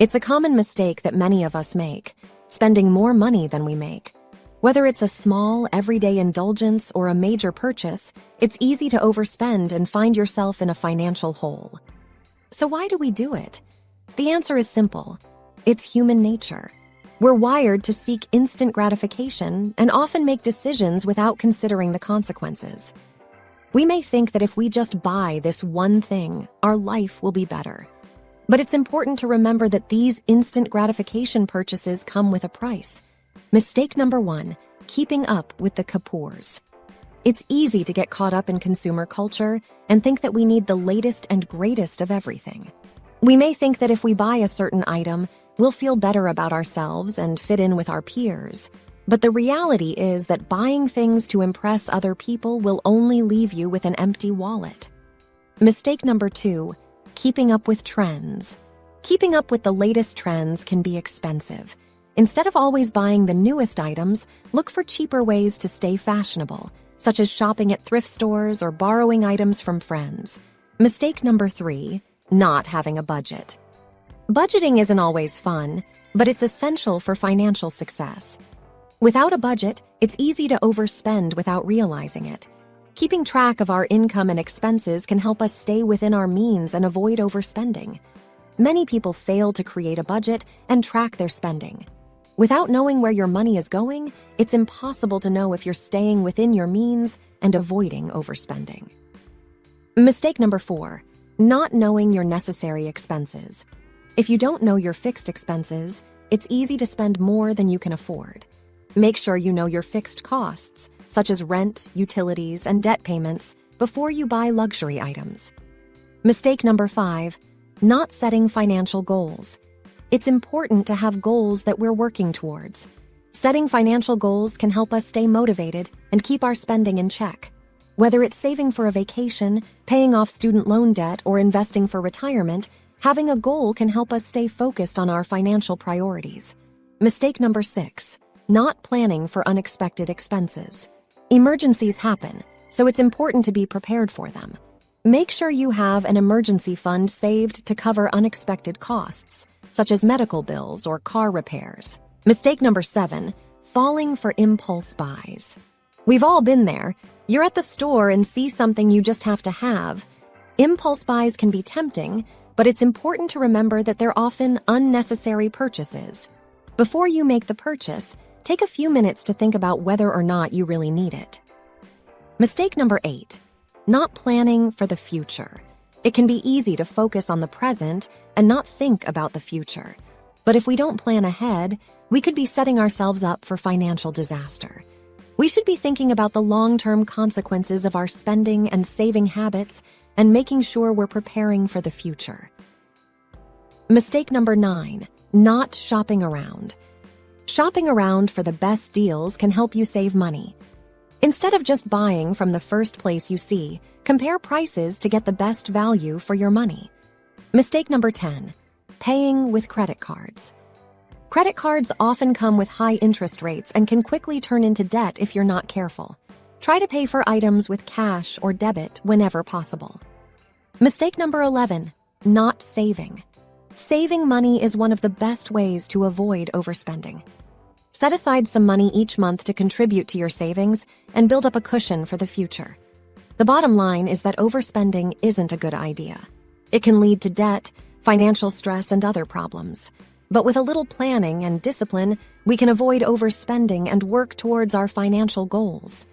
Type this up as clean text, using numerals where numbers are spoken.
It's a common mistake that many of us make, spending more money than we make. Whether it's a small, everyday indulgence or a major purchase, it's easy to overspend and find yourself in a financial hole. So why do we do it? The answer is simple. It's human nature. We're wired to seek instant gratification and often make decisions without considering the consequences. We may think that if we just buy this one thing, our life will be better. But it's important to remember that these instant gratification purchases come with a price. Mistake number 1, keeping up with the Kapoors. It's easy to get caught up in consumer culture and think that we need the latest and greatest of everything. We may think that if we buy a certain item, we'll feel better about ourselves and fit in with our peers. But the reality is that buying things to impress other people will only leave you with an empty wallet. Mistake number 2, keeping up with trends. Keeping up with the latest trends can be expensive. Instead of always buying the newest items, look for cheaper ways to stay fashionable, such as shopping at thrift stores or borrowing items from friends. Mistake number 3, not having a budget. Budgeting isn't always fun, but it's essential for financial success. Without a budget, it's easy to overspend without realizing it. Keeping track of our income and expenses can help us stay within our means and avoid overspending. Many people fail to create a budget and track their spending. Without knowing where your money is going, it's impossible to know if you're staying within your means and avoiding overspending. Mistake number 4, not knowing your necessary expenses. If you don't know your fixed expenses, it's easy to spend more than you can afford. Make sure you know your fixed costs, such as rent, utilities, and debt payments, before you buy luxury items. Mistake number 5, not setting financial goals. It's important to have goals that we're working towards. Setting financial goals can help us stay motivated and keep our spending in check. Whether it's saving for a vacation, paying off student loan debt, or investing for retirement, having a goal can help us stay focused on our financial priorities. Mistake number 6, not planning for unexpected expenses. Emergencies happen, so it's important to be prepared for them. Make sure you have an emergency fund saved to cover unexpected costs, such as medical bills or car repairs. Mistake number 7, falling for impulse buys. We've all been there. You're at the store and see something you just have to have. Impulse buys can be tempting, but it's important to remember that they're often unnecessary purchases. Before you make the purchase, take a few minutes to think about whether or not you really need it. Mistake number 8, not planning for the future. It can be easy to focus on the present and not think about the future. But if we don't plan ahead, we could be setting ourselves up for financial disaster. We should be thinking about the long-term consequences of our spending and saving habits and making sure we're preparing for the future. Mistake number 9, not shopping around. Shopping around for the best deals can help you save money. Instead of just buying from the first place you see, compare prices to get the best value for your money. Mistake number 10, paying with credit cards. Credit cards often come with high interest rates and can quickly turn into debt if you're not careful. Try to pay for items with cash or debit whenever possible. Mistake number 11, not saving. Saving money is one of the best ways to avoid overspending. Set aside some money each month to contribute to your savings and build up a cushion for the future. The bottom line is that overspending isn't a good idea. It can lead to debt, financial stress, and other problems. But with a little planning and discipline, we can avoid overspending and work towards our financial goals.